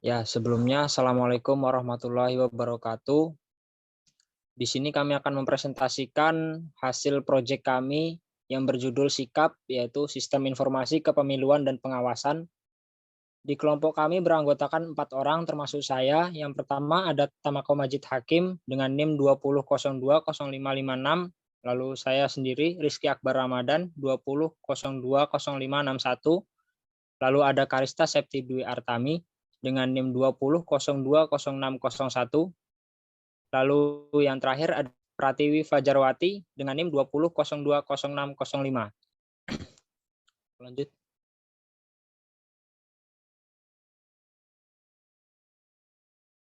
Ya, sebelumnya Assalamualaikum warahmatullahi wabarakatuh. Di sini kami akan mempresentasikan hasil proyek kami yang berjudul SIKAP, yaitu Sistem Informasi Kepemiluan dan Pengawasan. Di kelompok kami beranggotakan 4 orang termasuk saya. Yang pertama ada Tamako Majid Hakim dengan NIM 20020556. Lalu saya sendiri Rizky Akbar Ramadan 20020561. Lalu ada Karista Septi Dwi Artami dengan NIM 20020601. Lalu yang terakhir ada Pratiwi Fajarwati dengan NIM 20020605. Lanjut.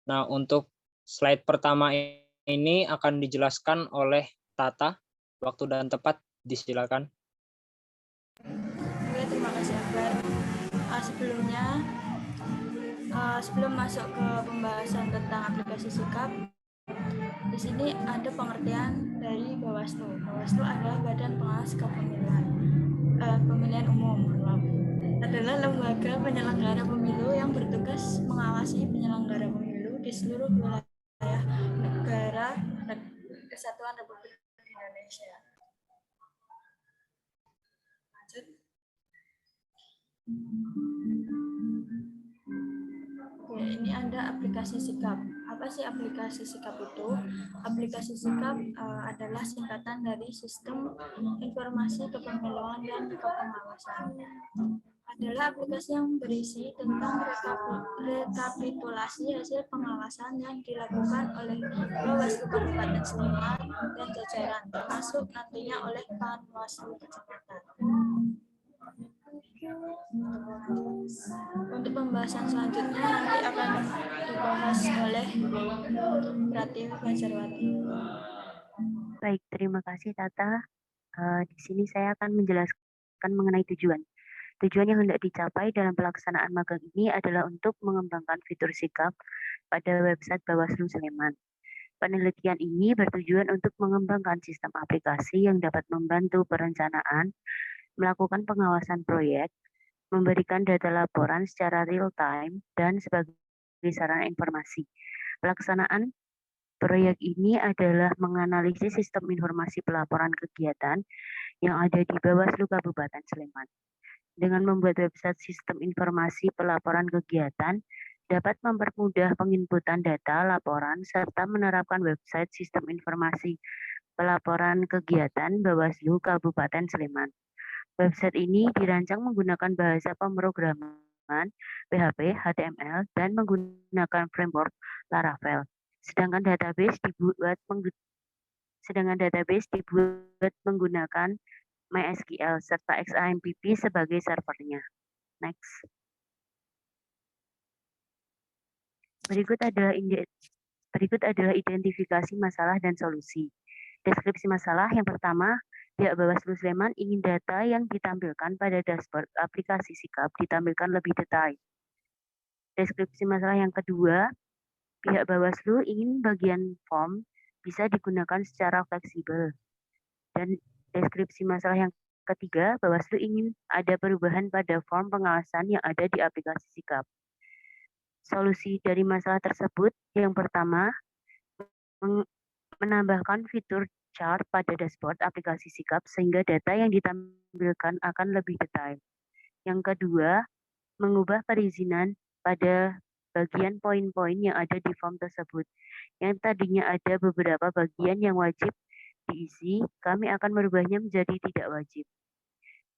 Nah, untuk slide pertama ini akan dijelaskan oleh Tata. Waktu dan tepat disilakan. Oke, terima kasih Akbar. Sebelum masuk ke pembahasan tentang aplikasi SIKAP, di sini ada pengertian dari Bawaslu. Bawaslu adalah Badan Pengawas Pemilihan Umum. Adalah lembaga penyelenggara pemilu yang bertugas mengawasi penyelenggara pemilu di seluruh wilayah negara Kesatuan Republik Indonesia. Lanjut. Oke, ini ada aplikasi SIKAP. Apa sih aplikasi SIKAP itu? Aplikasi SIKAP adalah singkatan dari Sistem Informasi Kepemiluan dan Kepengawasan. Adalah aplikasi yang berisi tentang rekapitulasi hasil pengawasan yang dilakukan oleh Bawaslu Kabupaten Sleman dan jajaran, termasuk nantinya oleh Panwaslu Kecamatan. Untuk pembahasan selanjutnya nanti akan dibahas oleh Pratiwi Fajarwati. Baik, terima kasih Tata. Di sini saya akan menjelaskan mengenai tujuan. Tujuan yang hendak dicapai dalam pelaksanaan magang ini adalah untuk mengembangkan fitur SIKAP pada website Bawaslu Sleman. Penelitian ini bertujuan untuk mengembangkan sistem aplikasi yang dapat membantu perencanaan, melakukan pengawasan proyek, memberikan data laporan secara real-time, dan sebagai sarana informasi. Pelaksanaan proyek ini adalah menganalisis sistem informasi pelaporan kegiatan yang ada di Bawaslu Kabupaten Sleman. Dengan membuat website sistem informasi pelaporan kegiatan, dapat mempermudah penginputan data laporan serta menerapkan website sistem informasi pelaporan kegiatan Bawaslu Kabupaten Sleman. Website ini dirancang menggunakan bahasa pemrograman PHP, HTML, dan menggunakan framework Laravel. Sedangkan database dibuat menggunakan MySQL serta XAMPP sebagai servernya. Next. Berikut adalah identifikasi masalah dan solusi. Deskripsi masalah yang pertama, pihak Bawaslu Sleman ingin data yang ditampilkan pada dashboard aplikasi SIKAP ditampilkan lebih detail. Deskripsi masalah yang kedua, pihak Bawaslu ingin bagian form bisa digunakan secara fleksibel. Dan deskripsi masalah yang ketiga, Bawaslu ingin ada perubahan pada form pengawasan yang ada di aplikasi SIKAP. Solusi dari masalah tersebut, yang pertama, menambahkan fitur chart pada dashboard aplikasi SIKAP sehingga data yang ditampilkan akan lebih detail. Yang kedua, mengubah perizinan pada bagian poin-poin yang ada di form tersebut. Yang tadinya ada beberapa bagian yang wajib diisi, kami akan merubahnya menjadi tidak wajib.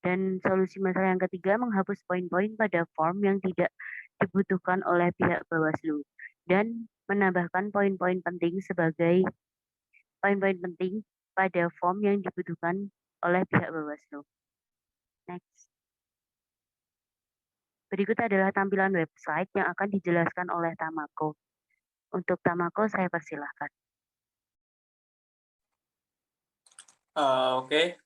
Dan solusi masalah yang ketiga, menghapus poin-poin pada form yang tidak dibutuhkan oleh pihak Bawaslu dan menambahkan poin-poin penting sebagai poin-poin penting pada form yang dibutuhkan oleh pihak Bawaslu. Next. Berikut adalah tampilan website yang akan dijelaskan oleh Tamako. Untuk Tamako, saya persilahkan. Oke.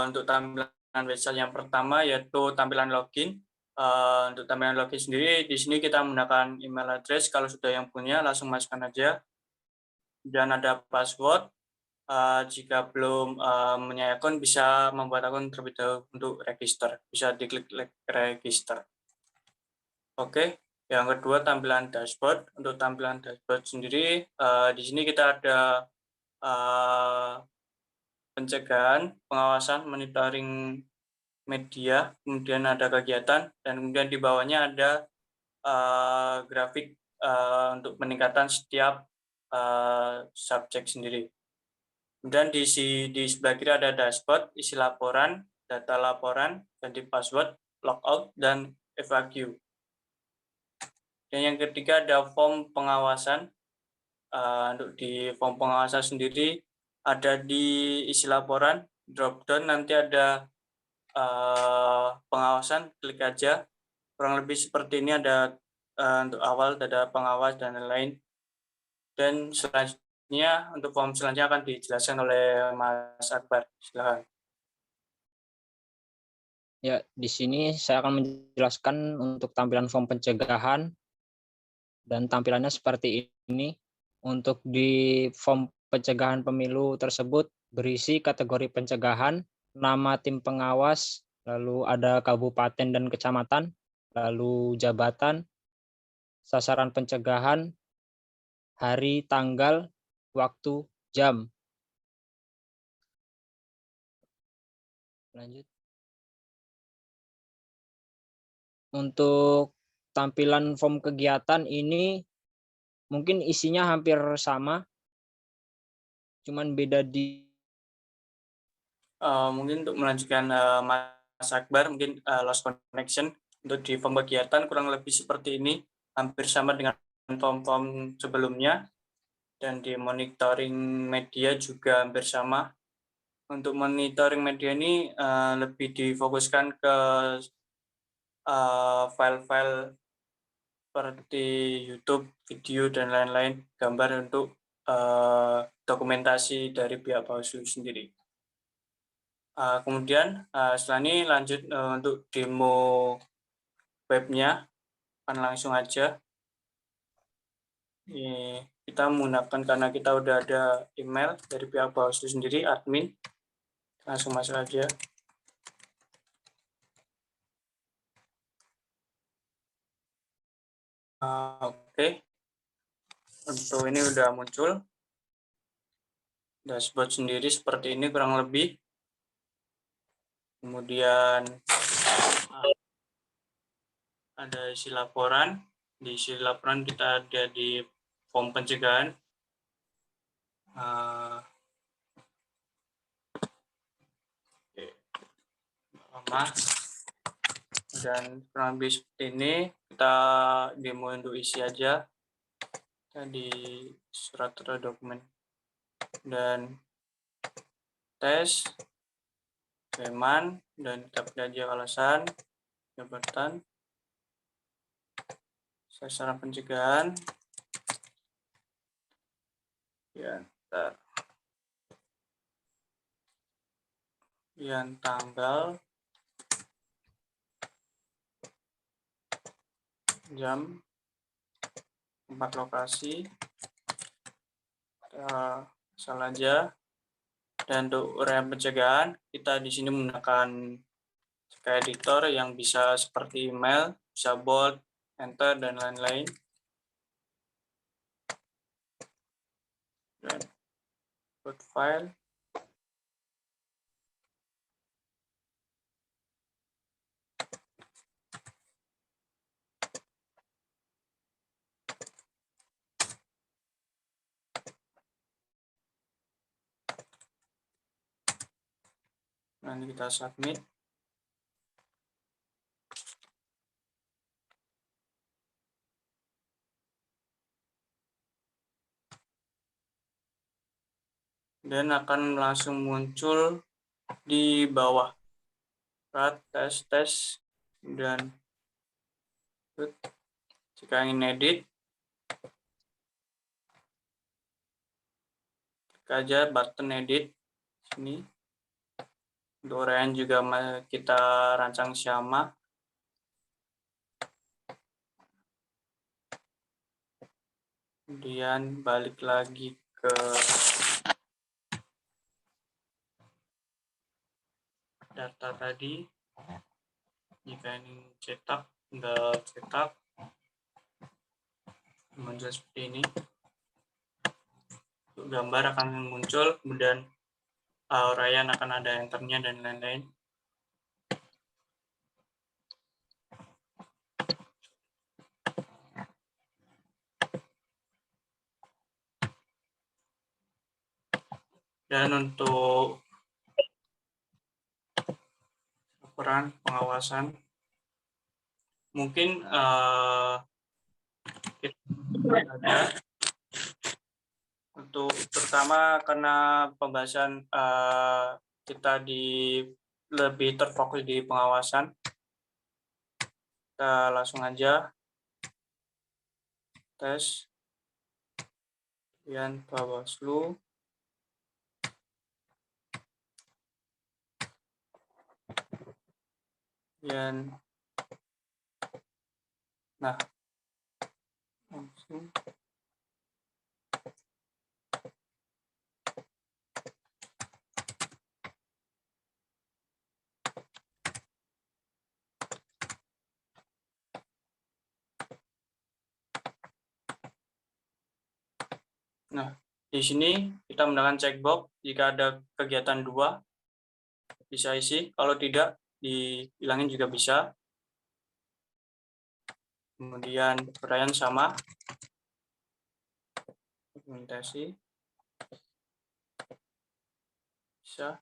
Untuk tampilan website yang pertama yaitu tampilan login. Untuk tampilan login sendiri, di sini kita menggunakan email address. Kalau sudah yang punya, langsung masukkan aja. Dan ada password. Jika belum punya akun, bisa membuat akun terlebih dahulu untuk register. Bisa diklik register. Oke. Yang kedua, tampilan dashboard. Untuk tampilan dashboard sendiri, di sini kita ada pencegahan, pengawasan, monitoring media, kemudian ada kegiatan, dan kemudian di bawahnya ada grafik untuk peningkatan setiap subjek sendiri. Kemudian di sebelah kiri ada dashboard, isi laporan, data laporan, ganti password, logout, dan FAQ. Dan yang ketiga ada form pengawasan. Untuk di form pengawasan sendiri ada di isi laporan, drop down nanti ada pengawasan, klik aja. Kurang lebih seperti ini, ada untuk awal, ada pengawas, dan lain-lain. Dan selanjutnya, untuk form selanjutnya akan dijelaskan oleh Mas Akbar. Silakan. Ya, di sini saya akan menjelaskan untuk tampilan form pencegahan, dan tampilannya seperti ini. Untuk di form pencegahan pemilu tersebut berisi kategori pencegahan, nama tim pengawas, lalu ada kabupaten dan kecamatan, lalu jabatan, sasaran pencegahan, hari, tanggal, waktu, jam. Lanjut. Untuk tampilan form kegiatan ini mungkin isinya hampir sama, cuman beda di Mungkin untuk melanjutkan Mas Akbar, mungkin lost connection. Untuk di form kegiatan kurang lebih seperti ini, hampir sama dengan form-form sebelumnya. Dan di monitoring media juga hampir sama. Untuk monitoring media ini lebih difokuskan ke file-file seperti YouTube, video, dan lain-lain, gambar untuk dokumentasi dari pihak Bawaslu sendiri. Kemudian setelah ini lanjut untuk demo webnya, akan langsung aja. Ini kita menggunakan, karena kita udah ada email dari pihak Bawaslu sendiri, admin, langsung masuk aja. Oke. Untuk ini udah muncul dashboard sendiri seperti ini kurang lebih. Kemudian ada isi laporan. Di isi laporan kita ada di form pencegahan. Dan kurang lebih seperti ini. Kita demo untuk isi aja. Di surat dokumen dan tes Peman, dan kita pilih aja alasan, jabatan, sasaran pencegahan, ya, yang tanggal, jam, tempat lokasi, salah aja. Dan untuk uraian pencegahan, kita di sini menggunakan editor yang bisa seperti email, bisa bold, enter, dan lain-lain. Dan buat file. Nanti kita submit. Dan akan langsung muncul di bawah. Tes, dan jika ingin edit, klik aja button edit sini. Untuk uraian juga kita rancang sama. Kemudian balik lagi ke data tadi. Jika ini cetak, tinggal cetak. muncul seperti ini. Untuk gambar akan muncul, kemudian uraian akan ada enternya dan lain-lain. Dan untuk laporan pengawasan, mungkin kita ada untuk pertama karena pembahasan kita lebih terfokus di pengawasan, kita langsung aja tes kemudian Bawaslu. Nah, langsung. Nah, di sini kita menggunakan checkbox jika ada kegiatan 2 bisa isi, kalau tidak dihilangin juga bisa. Kemudian uraian sama, dokumentasi bisa.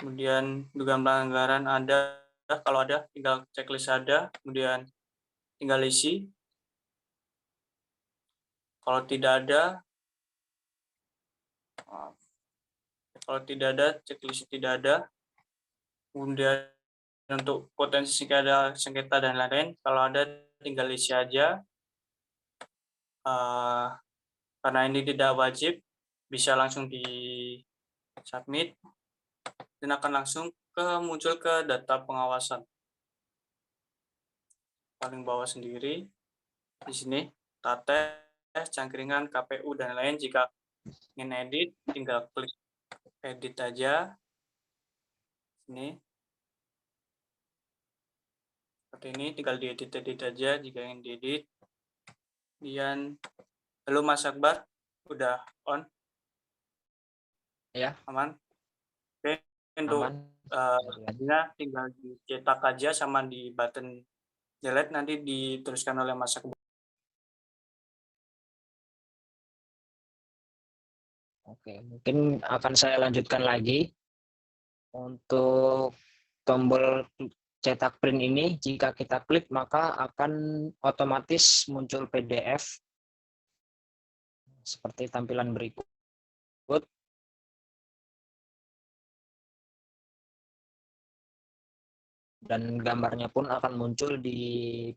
Kemudian dugaan pelanggaran ada, kalau ada tinggal checklist ada, kemudian tinggal isi. Kalau tidak ada, checklist tidak ada. Kemudian untuk potensi sengketa dan lain-lain, kalau ada tinggal isi aja. Karena ini tidak wajib, bisa langsung di submit dan akan langsung muncul ke data pengawasan. Paling bawah sendiri di sini tes, cangkringan, KPU dan lain. Jika ingin edit, tinggal klik edit aja. Ini seperti ini, tinggal diedit aja jika ingin diedit. Kemudian, halo Mas Akbar, udah on? Ya. Aman? Oke, untuk tinggal dicetak aja sama di button delete, nanti diteruskan oleh Mas Akbar. Oke, mungkin akan saya lanjutkan lagi. Untuk tombol cetak print ini, jika kita klik maka akan otomatis muncul PDF seperti tampilan berikut. Dan gambarnya pun akan muncul di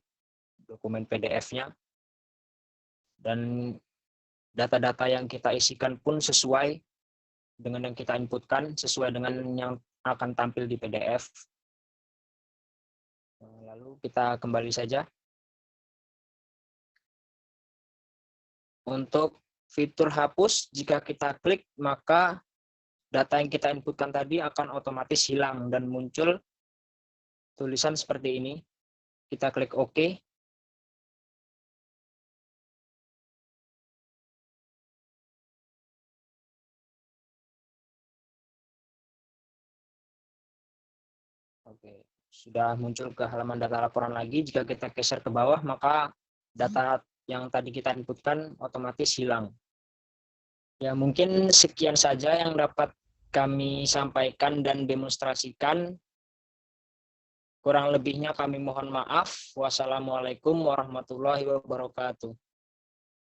dokumen PDF-nya. Dan data-data yang kita isikan pun sesuai dengan yang kita inputkan, sesuai dengan yang akan tampil di PDF. Lalu kita kembali saja. Untuk fitur hapus, jika kita klik maka data yang kita inputkan tadi akan otomatis hilang dan muncul tulisan seperti ini. Kita klik OK. Oke, sudah muncul ke halaman data laporan lagi. Jika kita geser ke bawah, maka data yang tadi kita inputkan otomatis hilang. Ya, mungkin sekian saja yang dapat kami sampaikan dan demonstrasikan. Kurang lebihnya kami mohon maaf. Wassalamualaikum warahmatullahi wabarakatuh.